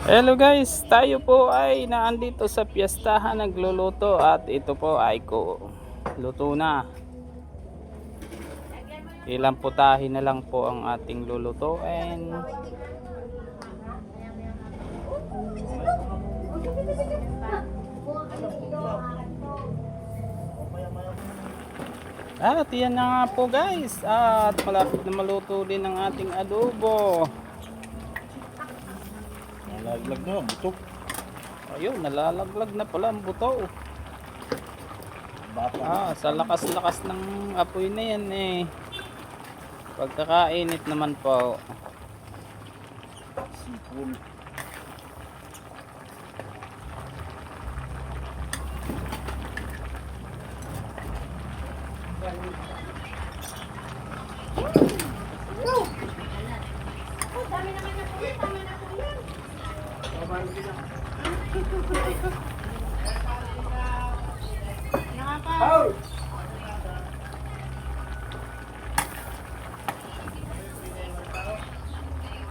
Hello guys, tayo po ay naandito sa piyestahan nagluluto at ito po ay luto na. Ilang putahe na lang po ang ating lulutuin. At yan na nga po guys, at malapit na maluto din ang ating adobo. Nalaglag na, butok. Ayun, nalalaglag na pala ang buto. Bata. Sa lakas-lakas ng apoy na yan eh. Pagkakainit naman po. Sipul.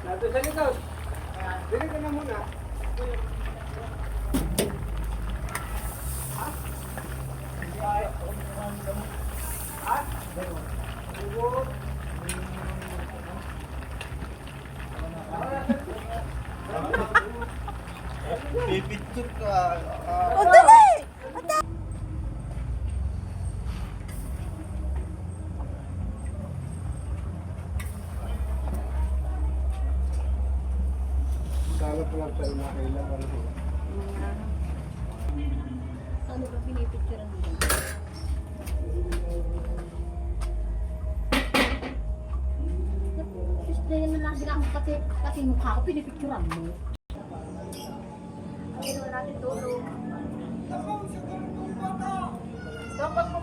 Nato sa likod. Dili ka na muna. Pipicture ka. Sana pala sa ina kailangan ko. Ano ba pinipicturean mo dyan? Tapos dahil na lang akong pati mukha ko pinipicturean mo. Ay, wala natin tulong. Dapat mo